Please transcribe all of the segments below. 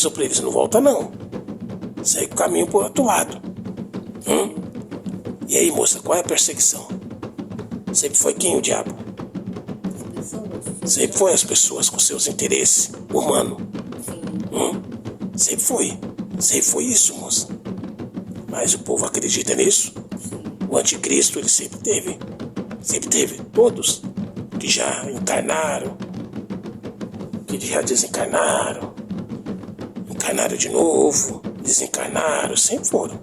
avisou para eles, não volta não. Segue o caminho pro outro lado. E aí, moça, qual é a perseguição? Sempre foi quem o diabo? Sempre foi as pessoas com seus interesses humanos. Sempre foi. Sempre foi isso, moça. Mas o povo acredita nisso? O anticristo, ele sempre teve. Sempre teve. Todos que já encarnaram, que já desencarnaram, encarnaram de novo, desencarnaram, sempre foram.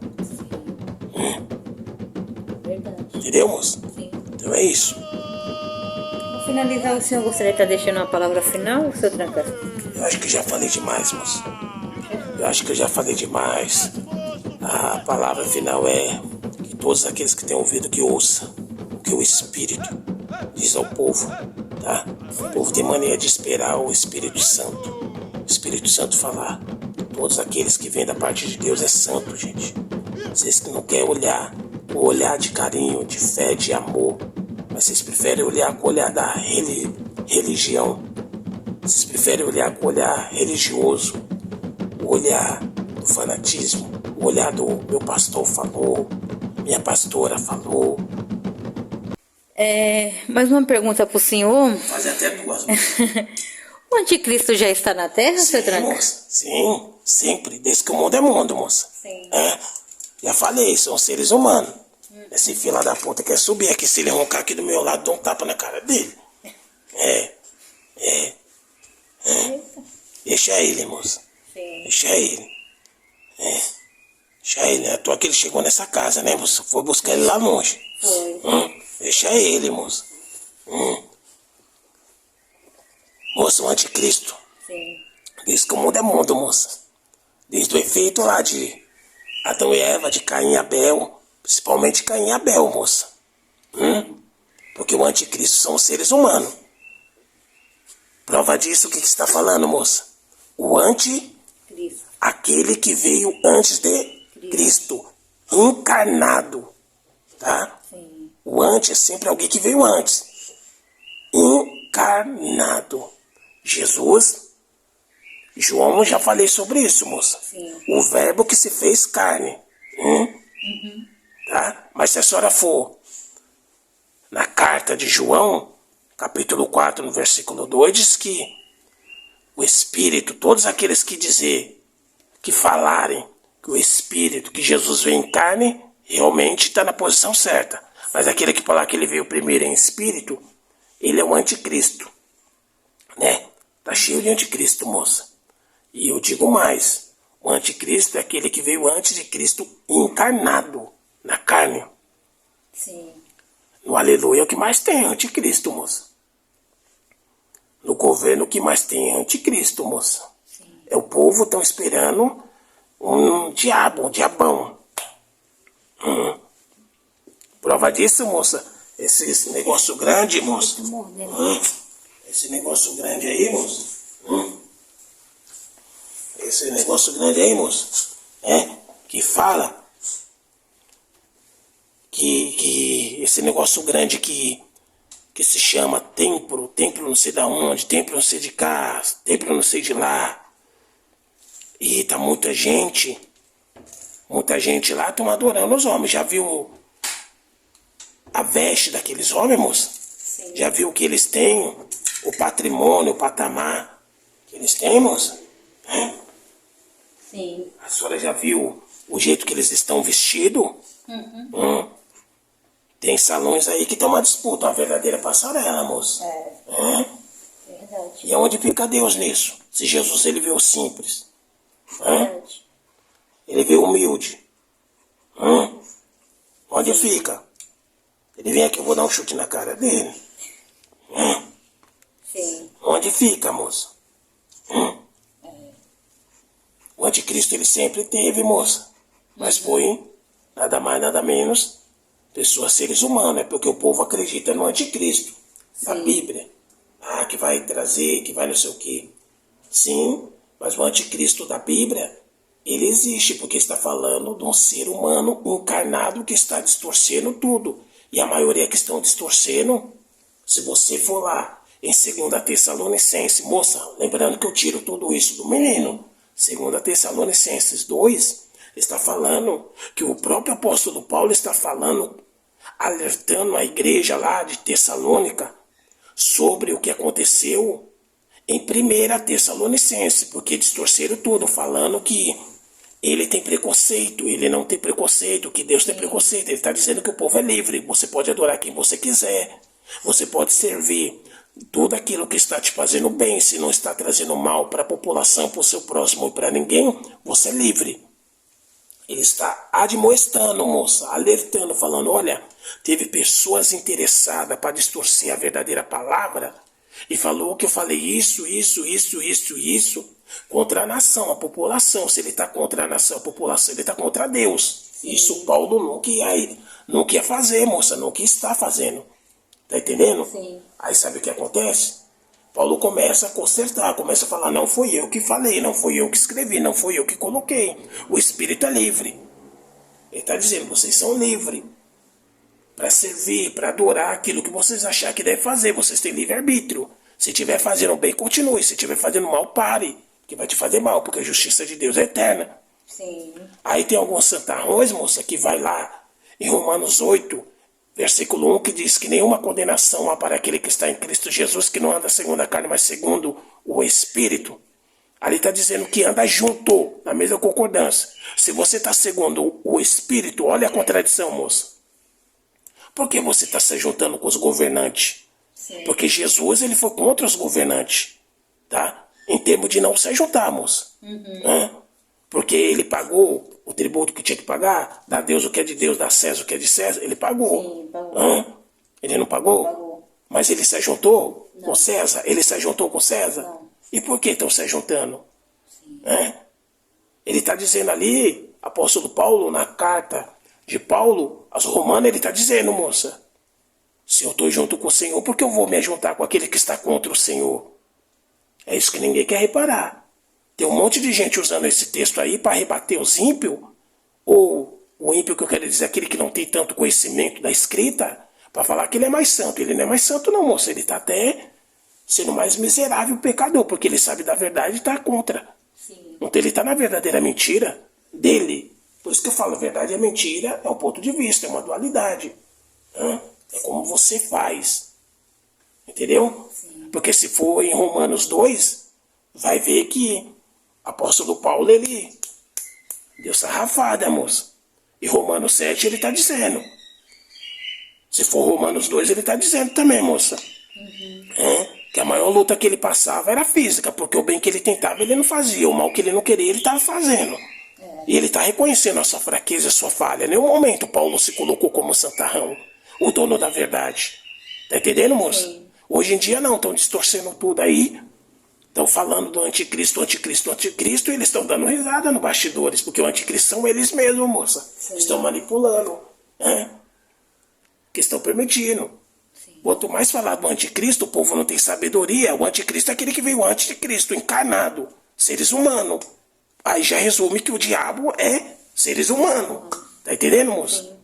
Verdade. Entendeu, moça? Sim. Então é isso. Para finalizar, o senhor gostaria de estar deixando uma palavra final, seu Tranca? Eu acho que já falei demais, moça. Eu acho que eu já falei demais. A palavra final é que todos aqueles que têm ouvido que ouçam o que o Espírito diz ao povo, tá? O povo tem mania de esperar o Espírito Santo. O Espírito Santo falar. Todos aqueles que vêm da parte de Deus é santo, gente. Vocês que não querem olhar com o olhar de carinho, de fé, de amor, mas vocês preferem olhar com o olhar da religião. Vocês preferem olhar com o olhar religioso, o olhar do fanatismo, o olhar do meu pastor falou, minha pastora falou. Mais uma pergunta para o senhor. Vou fazer até duas. O anticristo já está na Terra, seu Sim, Tranca? moça. Sim, sempre. Desde que o mundo é mundo, moça. Sim. Já falei, são seres humanos. Esse filho da puta quer subir aqui. Se ele roncar aqui do meu lado, dou um tapa na cara dele. Deixa ele, moça. Sim. Deixa ele. Deixa ele. À toa que ele chegou nessa casa, né, moça? Foi buscar ele lá longe. Foi. Deixa ele, moça. Moça, o anticristo. Sim. Desde que o mundo é mundo, moça. Desde o efeito lá de Adão e Eva, de Caim e Abel. Principalmente Caim e Abel, moça. Porque o anticristo são seres humanos. Prova disso, o que está falando, moça? O Cristo. aquele que veio antes de Cristo. Encarnado. Tá? Sim. O antes é sempre alguém que veio antes. Encarnado. Jesus. João, já falei sobre isso, moça. Sim. O verbo que se fez carne. Tá? Mas se a senhora for na carta de João, capítulo 4, no versículo 2, diz que o Espírito, todos aqueles que dizer, que falarem que o Espírito, que Jesus veio em carne, realmente está na posição certa. Mas aquele que falar que ele veio primeiro em espírito, ele é o anticristo. Né? Tá cheio de anticristo, moça. E eu digo mais, o anticristo é aquele que veio antes de Cristo encarnado na carne. Sim. No aleluia é o que mais tem anticristo, moça. No governo o que mais tem é anticristo, moça. Sim. É o povo estão esperando um diabo, um diabão. Prova disso, moça, esse negócio grande, moça. Esse negócio grande aí, moça. Esse negócio grande aí, moça. Que fala que esse negócio grande que se chama templo não sei da onde, templo não sei de cá, templo não sei de lá. E tá muita gente lá estão adorando os homens. Já viu a veste daqueles homens, moça? Sim. Já viu o que eles têm? O patrimônio, o patamar que eles têm, moça? Sim. A senhora já viu o jeito que eles estão vestidos? Tem salões aí que tem uma disputa, uma verdadeira passarela, moça. Verdade. E aonde fica Deus nisso? Se Jesus ele veio simples. Verdade. Ele veio humilde. Onde fica? Ele vem aqui, eu vou dar um chute na cara dele. Sim. Onde fica, moça? O anticristo ele sempre teve, moça. Mas foi nada mais, nada menos pessoas, seres humanos. É porque o povo acredita no anticristo. Na Bíblia. Que vai trazer, que vai não sei o quê. Sim, mas o anticristo da Bíblia, ele existe porque está falando de um ser humano encarnado que está distorcendo tudo. E a maioria que estão distorcendo, se você for lá em 2 Tessalonicenses, moça, lembrando que eu tiro tudo isso do menino. Segundo Tessalonicenses 2, está falando que o próprio apóstolo Paulo está falando, alertando a igreja lá de Tessalônica sobre o que aconteceu em 1 Tessalonicenses, porque distorceram tudo, falando que ele tem preconceito, ele não tem preconceito, que Deus tem preconceito. Ele está dizendo que o povo é livre, você pode adorar quem você quiser, você pode servir tudo aquilo que está te fazendo bem, se não está trazendo mal para a população, para o seu próximo e para ninguém, você é livre. Ele está admoestando, moça, alertando, falando, olha, teve pessoas interessadas para distorcer a verdadeira palavra e falou que eu falei isso contra a nação, a população. Se ele está contra a nação, a população, ele está contra Deus. Sim. Isso Paulo não quer fazer, moça, não quer estar fazendo. Tá entendendo? Sim. Aí sabe o que acontece? Paulo começa a consertar, começa a falar, não fui eu que falei, não fui eu que escrevi, não fui eu que coloquei. O Espírito é livre. Ele está dizendo, vocês são livres para servir, para adorar aquilo que vocês acharem que deve fazer. Vocês têm livre-arbítrio. Se estiver fazendo bem, continue. Se estiver fazendo mal, pare. Que vai te fazer mal, porque a justiça de Deus é eterna. Sim. Aí tem alguns santarrões, moça, que vai lá em Romanos 8, versículo 1, que diz que nenhuma condenação há para aquele que está em Cristo Jesus, que não anda segundo a carne, mas segundo o Espírito. Ali está dizendo que anda junto, na mesma concordância. Se você está segundo o Espírito, olha a contradição, moça. Por que você está se juntando com os governantes? Sim. Porque Jesus ele foi contra os governantes, tá? Em termos de não se juntar, moça. Porque ele pagou o tributo que tinha que pagar, dá a Deus o que é de Deus, dá a César o que é de César, ele pagou. Sim, pagou. Ele não pagou? Pagou. Mas ele se juntou Não. com César? Ele se juntou com César? Não. E por que estão se juntando? Sim. Ele está dizendo ali, apóstolo Paulo, na carta de Paulo, aos Romanos, ele está dizendo, moça, se eu estou junto com o Senhor, por que eu vou me juntar com aquele que está contra o Senhor? É isso que ninguém quer reparar. Tem um monte de gente usando esse texto aí para rebater os ímpios, ou o ímpio que eu quero dizer, aquele que não tem tanto conhecimento da escrita, para falar que ele é mais santo. Ele não é mais santo não, moça, ele está até sendo mais miserável pecador, porque ele sabe da verdade e está contra. Sim. Então ele está na verdadeira mentira dele. Por isso que eu falo, a verdade e a mentira é um ponto de vista, é uma dualidade. É como você faz. Entendeu? Sim. Porque se for em Romanos 2, vai ver que apóstolo Paulo, ele deu sarrafada, moça. E Romanos 7 ele está dizendo. Se for Romanos 2, ele está dizendo também, moça. Que a maior luta que ele passava era física, porque o bem que ele tentava ele não fazia, o mal que ele não queria ele estava fazendo. E ele está reconhecendo a sua fraqueza, a sua falha. Em nenhum momento Paulo se colocou como santarrão, o dono da verdade. Tá entendendo, moça? Sim. Hoje em dia não, estão distorcendo tudo aí. Estão falando do anticristo, anticristo, anticristo, e eles estão dando risada no bastidores, porque o anticristo são eles mesmos, moça. Sim. Estão manipulando, que estão permitindo. Sim. Quanto mais falar do anticristo, o povo não tem sabedoria. O anticristo é aquele que veio antes de Cristo, encarnado, seres humanos. Aí já resume que o diabo é seres humanos. Tá entendendo, moça?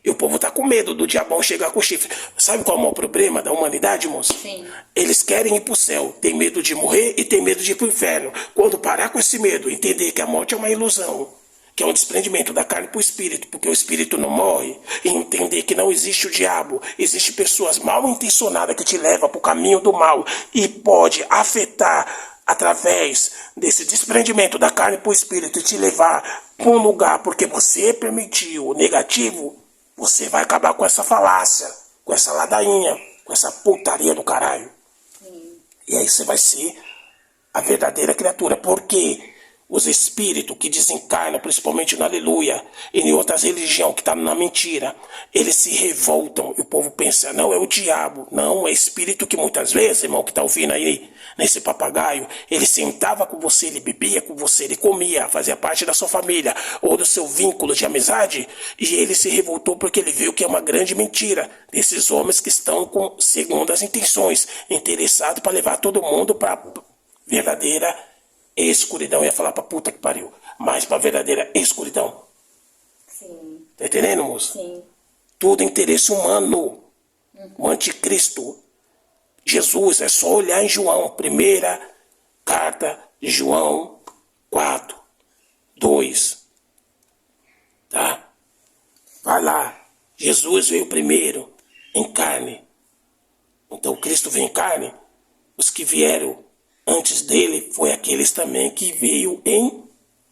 E o povo tá com medo do diabão chegar com chifre. Sabe qual é o maior problema da humanidade, moça? Sim. Eles querem ir pro céu, tem medo de morrer e tem medo de ir pro inferno. Quando parar com esse medo, entender que a morte é uma ilusão, que é um desprendimento da carne pro espírito, porque o espírito não morre, e entender que não existe o diabo, existe pessoas mal intencionadas que te levam pro caminho do mal e pode afetar através desse desprendimento da carne pro espírito e te levar para um lugar porque você permitiu o negativo. Você vai acabar com essa falácia, com essa ladainha, com essa putaria do caralho. E aí você vai ser a verdadeira criatura. Porque os espíritos que desencarnam, principalmente no Aleluia, e em outras religiões que estão na mentira, eles se revoltam. E o povo pensa, não, é o diabo. Não, é espírito que muitas vezes, irmão, que está ouvindo aí, nesse papagaio, ele sentava com você, ele bebia com você, ele comia, fazia parte da sua família, ou do seu vínculo de amizade, e ele se revoltou porque ele viu que é uma grande mentira desses homens que estão com segundas intenções, interessados para levar todo mundo para verdadeira escuridão. Eu ia falar pra puta que pariu, mas pra verdadeira escuridão. Sim. Tá entendendo, moço? Sim. Tudo interesse humano. O anticristo. Jesus, é só olhar em João, primeira carta de João, 4, 2, tá? Vai lá. Jesus veio primeiro em carne. Então Cristo veio em carne. Os que vieram antes dele foi aqueles também que veio em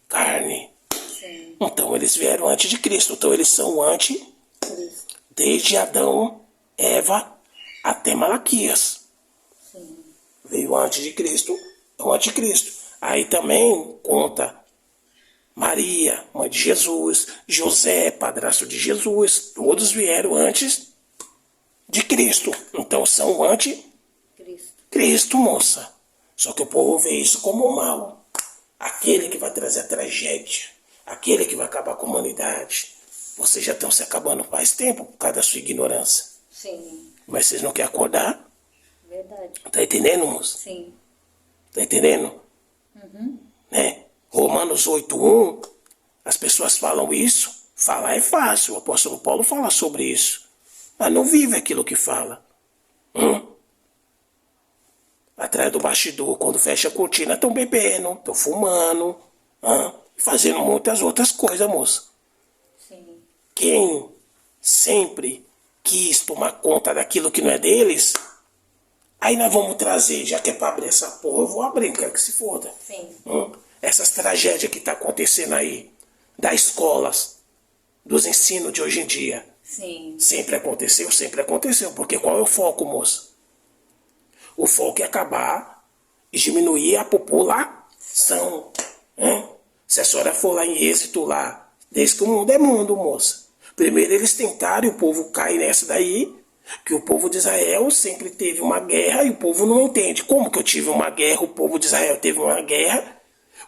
carne. Sim. Então eles vieram antes de Cristo. Então eles são anti-Cristo. Desde Adão, Eva até Malaquias. Sim. Veio antes de Cristo, é o anticristo. Aí também conta Maria, mãe de Jesus, José, padrasto de Jesus, todos vieram antes de Cristo. Então são anti-Cristo, moça. Só que o povo vê isso como mal. Aquele que vai trazer a tragédia, aquele que vai acabar com a humanidade. Vocês já estão se acabando faz tempo por causa da sua ignorância. Sim. Mas vocês não querem acordar? Verdade. Tá entendendo, moça? Sim. Tá entendendo? Né? Romanos 8:1, as pessoas falam isso. Falar é fácil, o apóstolo Paulo fala sobre isso. Mas não vive aquilo que fala. Atrás do bastidor, quando fecha a cortina, estão bebendo, estão fumando, fazendo muitas outras coisas, moça. Sim. Quem sempre quis tomar conta daquilo que não é deles, aí nós vamos trazer, já que é para abrir essa porra, eu vou abrir, quero que se foda. Sim. Essas tragédias que tá acontecendo aí, das escolas, dos ensinos de hoje em dia. Sim. Sempre aconteceu, porque qual é o foco, moça? O foco é acabar e diminuir a população. Se a senhora for lá em Êxito, lá, desde que o mundo é mundo, moça. Primeiro eles tentaram e o povo cai nessa daí, que o povo de Israel sempre teve uma guerra e o povo não entende. Como que eu tive uma guerra, o povo de Israel teve uma guerra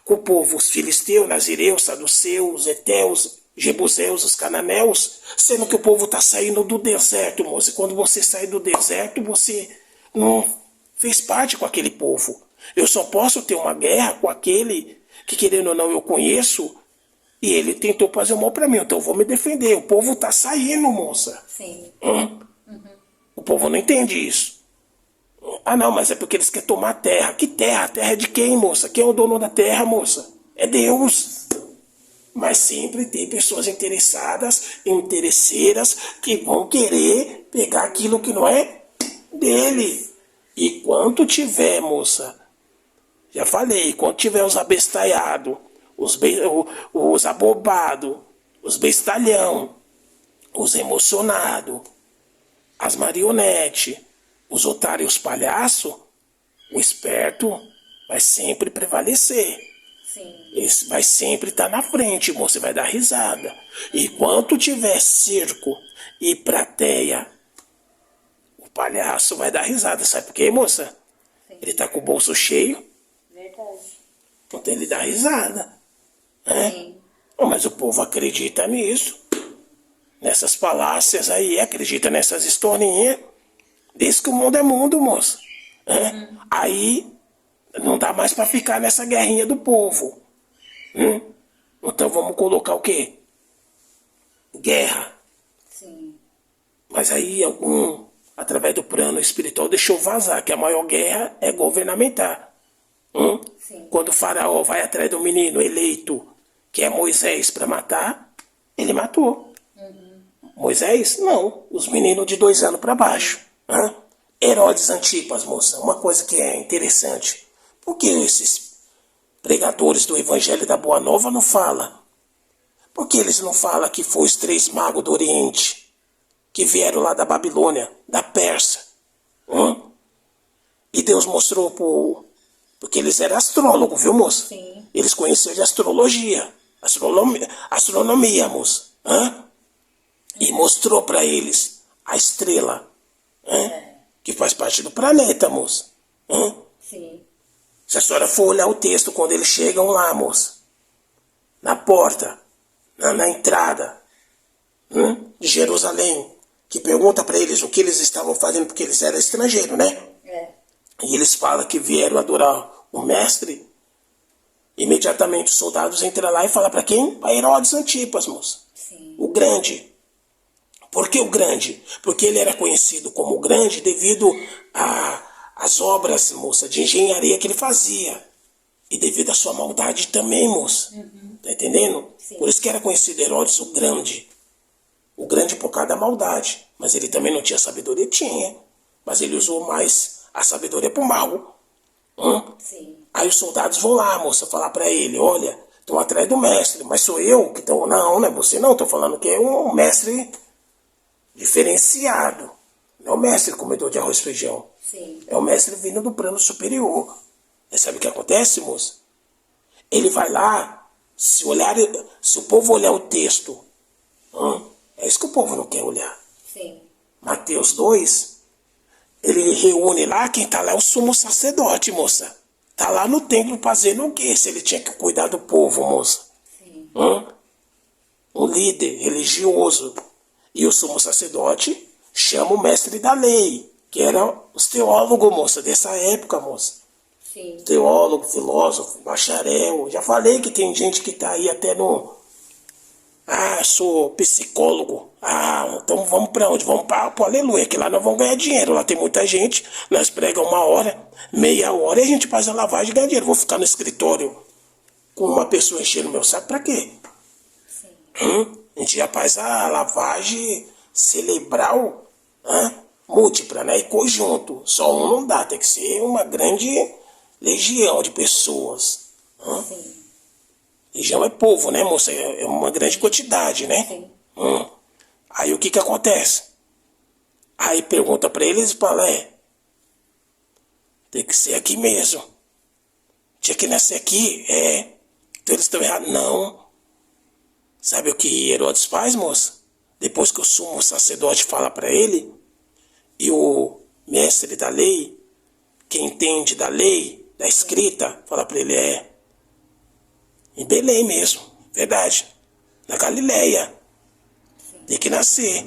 com o povo, os filisteus, nazireus, saduceus, eteus, jebuseus, os cananeus, sendo que o povo está saindo do deserto, moça. E quando você sai do deserto, você não fez parte com aquele povo. Eu só posso ter uma guerra com aquele que, querendo ou não, eu conheço, e ele tentou fazer o mal para mim, então eu vou me defender. O povo está saindo, moça. Sim. O povo não entende isso. Ah, não, mas é porque eles querem tomar terra. Que terra? Terra é de quem, moça? Quem é o dono da terra, moça? É Deus. Mas sempre tem pessoas interessadas, interesseiras, que vão querer pegar aquilo que não é dele. E quanto tiver, moça, já falei, quando tiver os abestalhados, os abobados, os bestalhão, os emocionados, as marionetes, os otários, os palhaços, o esperto vai sempre prevalecer. Sim. Esse vai sempre estar na frente, moça, você vai dar risada. E quando tiver circo e plateia, o palhaço vai dar risada. Sabe por quê, moça? Sim. Ele tá com o bolso cheio, Verdade. então ele dá risada. Né? Sim. Mas o povo acredita nisso. Nessas falácias aí, acredita nessas historinhas. Diz que o mundo é mundo, moça. Aí não dá mais para ficar nessa guerrinha do povo. Então vamos colocar o quê? Guerra. Sim. Mas aí algum, através do plano espiritual, deixou vazar que a maior guerra é governamental. Sim. Quando o faraó vai atrás do menino eleito, que é Moisés, para matar, ele matou. Moisés? Não. Os meninos de 2 anos para baixo. Herodes Antipas, moça. Uma coisa que é interessante. Por que esses pregadores do Evangelho da Boa Nova não falam? Por que eles não falam que foi os 3 magos do Oriente que vieram lá da Babilônia, da Pérsia? E Deus mostrou porque eles eram astrólogos, viu, moça? Sim. Eles conheciam de astrologia. Astronomia, moça. E mostrou para eles a estrela, que faz parte do planeta, moça. Sim. Se a senhora for olhar o texto, quando eles chegam lá, moça, na porta, na entrada de Jerusalém, que pergunta para eles o que eles estavam fazendo, porque eles eram estrangeiros, né? E eles falam que vieram adorar o mestre. Imediatamente os soldados entram lá e falam para quem? Para Herodes Antipas, moça. Sim. O grande. Por que o grande? Porque ele era conhecido como o grande devido às obras, moça, de engenharia que ele fazia. E devido à sua maldade também, moça. Tá entendendo? Sim. Por isso que era conhecido Herodes o Grande. O grande por causa da maldade. Mas ele também não tinha sabedoria? Tinha. Mas ele usou mais a sabedoria pro mal. Sim. Aí os soldados vão lá, moça, falar pra ele, olha, estão atrás do mestre, mas sou eu que estou... Não, não é você não, tô falando que é um mestre diferenciado. Não é o mestre comedor de arroz e feijão. Sim. É o mestre vindo do plano superior. E sabe o que acontece, moça? Ele vai lá, se o povo olhar o texto, é isso que o povo não quer olhar. Sim. Mateus 2, ele reúne lá, quem tá lá é o sumo sacerdote, moça. Tá lá no templo fazendo o quê? Se ele tinha que cuidar do povo, moça. Sim. Um líder religioso. E o sumo sacerdote chama o mestre da lei, que eram os teólogos, moça, dessa época, moça. Sim. Teólogo, filósofo, bacharel. Já falei que tem gente que tá aí até no... Ah, sou psicólogo. Ah, então vamos pra onde? Vamos para o Aleluia, que lá nós vamos ganhar dinheiro. Lá tem muita gente, nós pregamos 1 hora, meia hora e a gente faz a lavagem e ganha dinheiro. Vou ficar no escritório com uma pessoa enchendo meu saco pra quê? Sim. A gente já faz a lavagem cerebral múltipla, né? E conjunto. Só um não dá, tem que ser uma grande legião de pessoas. Sim. Legião é povo, né, moça? É uma grande quantidade, né? Sim. Aí o que acontece? Aí pergunta pra eles e fala, tem que ser aqui mesmo. Tinha que nascer aqui, Então eles estão errados. Não. Sabe o que Herodes faz, moça? Depois que o sumo sacerdote fala pra ele, e o mestre da lei, que entende da lei, da escrita, fala pra ele, em Belém mesmo, verdade, na Galileia, tem que nascer.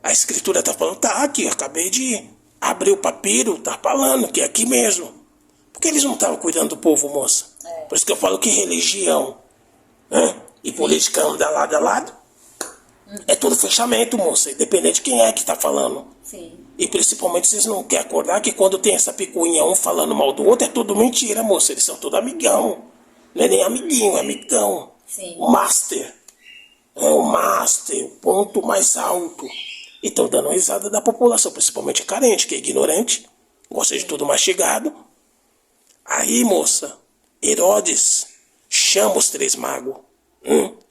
A escritura tá falando, tá aqui, eu acabei de abrir o papiro, tá falando que é aqui mesmo. Porque eles não estavam cuidando do povo, moça. Por isso que eu falo que religião e política andam lado a lado. É tudo fechamento, moça, independente de quem é que tá falando. Sim. E principalmente vocês não querem acordar que quando tem essa picuinha, um falando mal do outro, é tudo mentira, moça. Eles são todos amigão. Não é nem amiguinho, é amigão. Sim. O master. É o master, o ponto mais alto. E estão dando risada da população, principalmente carente, que é ignorante, gosta de tudo mastigado. Aí, moça, Herodes chama os 3 magos.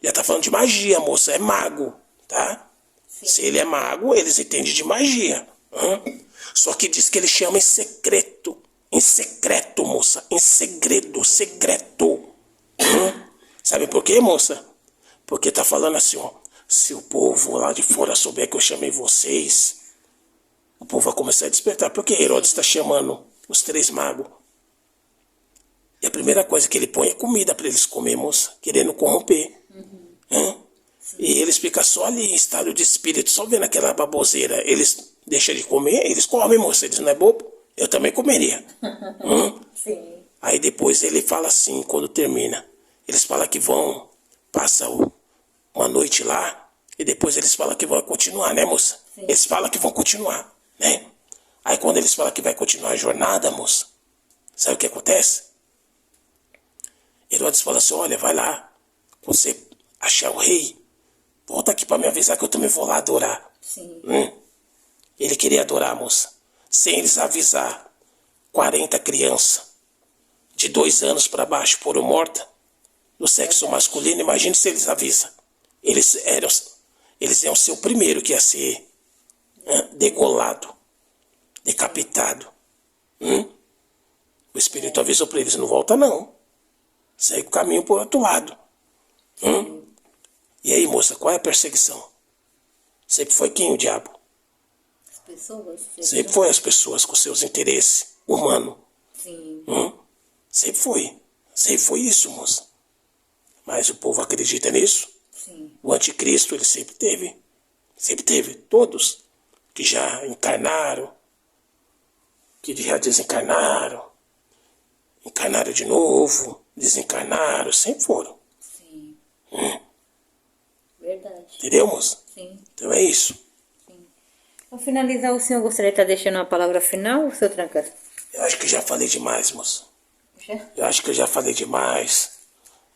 Já tá falando de magia, moça, é mago, tá? Sim. Se ele é mago, eles entendem de magia. Só que diz que ele chama em secreto. Em secreto, moça. Em segredo, secreto. Sabe por quê, moça? Porque tá falando assim, ó. Se o povo lá de fora souber que eu chamei vocês, o povo vai começar a despertar. Porque Herodes está chamando os 3 magos. E a primeira coisa que ele põe é comida para eles comer, moça. Querendo corromper. E eles ficam só ali em estado de espírito, só vendo aquela baboseira. Eles deixam de comer, eles comem, moça. Eles não é bobo? Eu também comeria. Sim. Aí depois ele fala assim, quando termina. Eles falam que vão passar uma noite lá. E depois eles falam que vão continuar, né, moça? Sim. Eles falam que vão continuar, né? Aí quando eles falam que vai continuar a jornada, moça, sabe o que acontece? Herodes fala assim, olha, vai lá. Você achar o rei, volta aqui para me avisar que eu também vou lá adorar. Sim. Ele queria adorar, moça. Sem eles avisar. 40 crianças de 2 anos para baixo foram mortas no sexo masculino. Imagine se eles avisam. Eles iam ser o primeiro que ia ser degolado, decapitado. O Espírito avisou para eles, não volta não. Segue o caminho por outro lado. E aí, moça, qual é a perseguição? Sempre foi quem o diabo? As pessoas. Sempre foi as pessoas com seus interesses humanos. Sim. Sempre foi. Sempre foi isso, moça. Mas o povo acredita nisso? Sim. O anticristo, ele sempre teve. Sempre teve. Todos que já encarnaram, que já desencarnaram, encarnaram de novo, desencarnaram, sempre foram. Sim. Verdade. Entendeu, moça? Sim. Então é isso. Para finalizar, o senhor gostaria de estar deixando uma palavra final, seu Tranca? Eu acho que já falei demais, moça. Eu acho que eu já falei demais.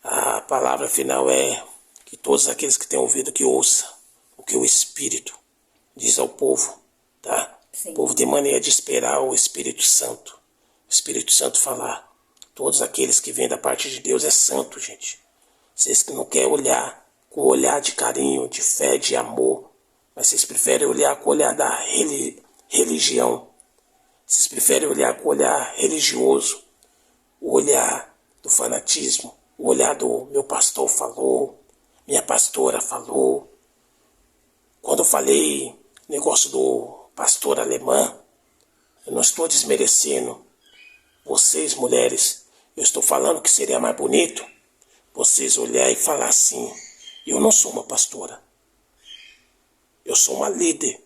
A palavra final é que todos aqueles que têm ouvido que ouça o que o Espírito diz ao povo, tá? Sim. O povo tem mania de esperar o Espírito Santo. O Espírito Santo falar. Todos aqueles que vêm da parte de Deus é santo, gente. Vocês que não querem olhar com o olhar de carinho, de fé, de amor, mas vocês preferem olhar com o olhar da religião. Vocês preferem olhar com o olhar religioso, o olhar do fanatismo, o olhar do meu pastor falou, minha pastora falou. Quando eu falei negócio do pastor alemã, eu não estou desmerecendo vocês, mulheres. Eu estou falando que seria mais bonito vocês olhar e falar assim: eu não sou uma pastora. Eu sou uma líder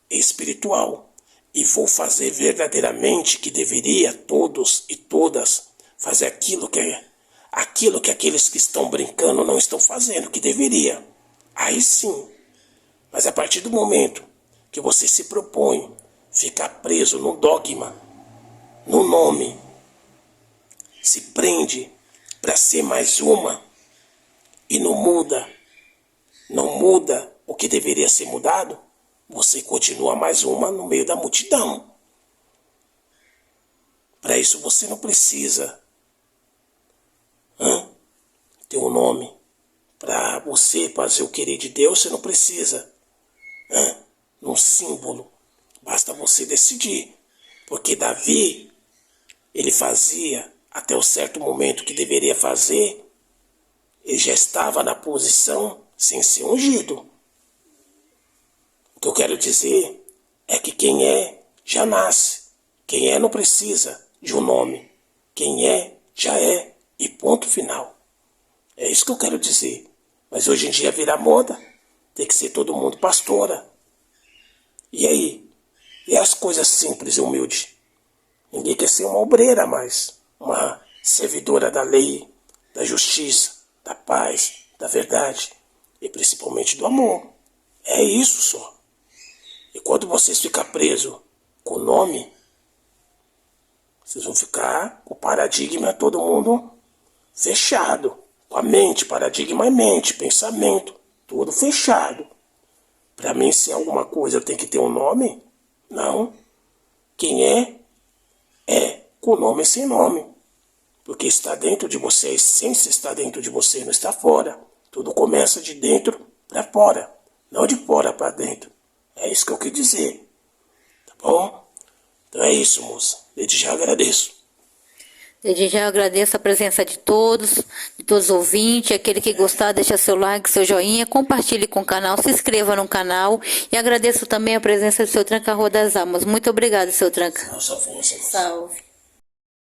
espiritual. E vou fazer verdadeiramente que deveria todos e todas fazer aquilo que aqueles que estão brincando não estão fazendo, que deveria. Aí sim. Mas a partir do momento que você se propõe ficar preso no dogma, no nome, se prende para ser mais uma e não muda o que deveria ser mudado, você continua mais uma no meio da multidão. Para isso você não precisa ter um nome. Para você fazer o querer de Deus, você não precisa num símbolo. Basta você decidir. Porque Davi, ele fazia até o certo momento que deveria fazer, ele já estava na posição sem ser ungido. O que eu quero dizer é que quem é, já nasce. Quem é não precisa de um nome. Quem é, já é. E ponto final. É isso que eu quero dizer. Mas hoje em dia vira moda. Tem que ser todo mundo pastora. E aí? E as coisas simples e humildes? Ninguém quer ser uma obreira mais. Uma servidora da lei, da justiça, da paz, da verdade. E principalmente do amor. É isso só. E quando vocês ficarem presos com o nome, vocês vão ficar com o paradigma, todo mundo fechado. Com a mente, paradigma é mente, pensamento, tudo fechado. Para mim, se é alguma coisa eu tenho que ter um nome? Não. Quem é, é. Com nome e sem nome. Porque está dentro de você, a essência está dentro de você, não está fora. Tudo começa de dentro para fora, não de fora para dentro. É isso que eu quis dizer. Tá bom? Então é isso, moça. Desde já agradeço. Desde já agradeço a presença de todos os ouvintes. Aquele que gostar, deixa seu like, seu joinha, compartilhe com o canal, se inscreva no canal. E agradeço também a presença do seu Tranca Rua das Almas. Muito obrigado, seu Tranca. Salve. Salve.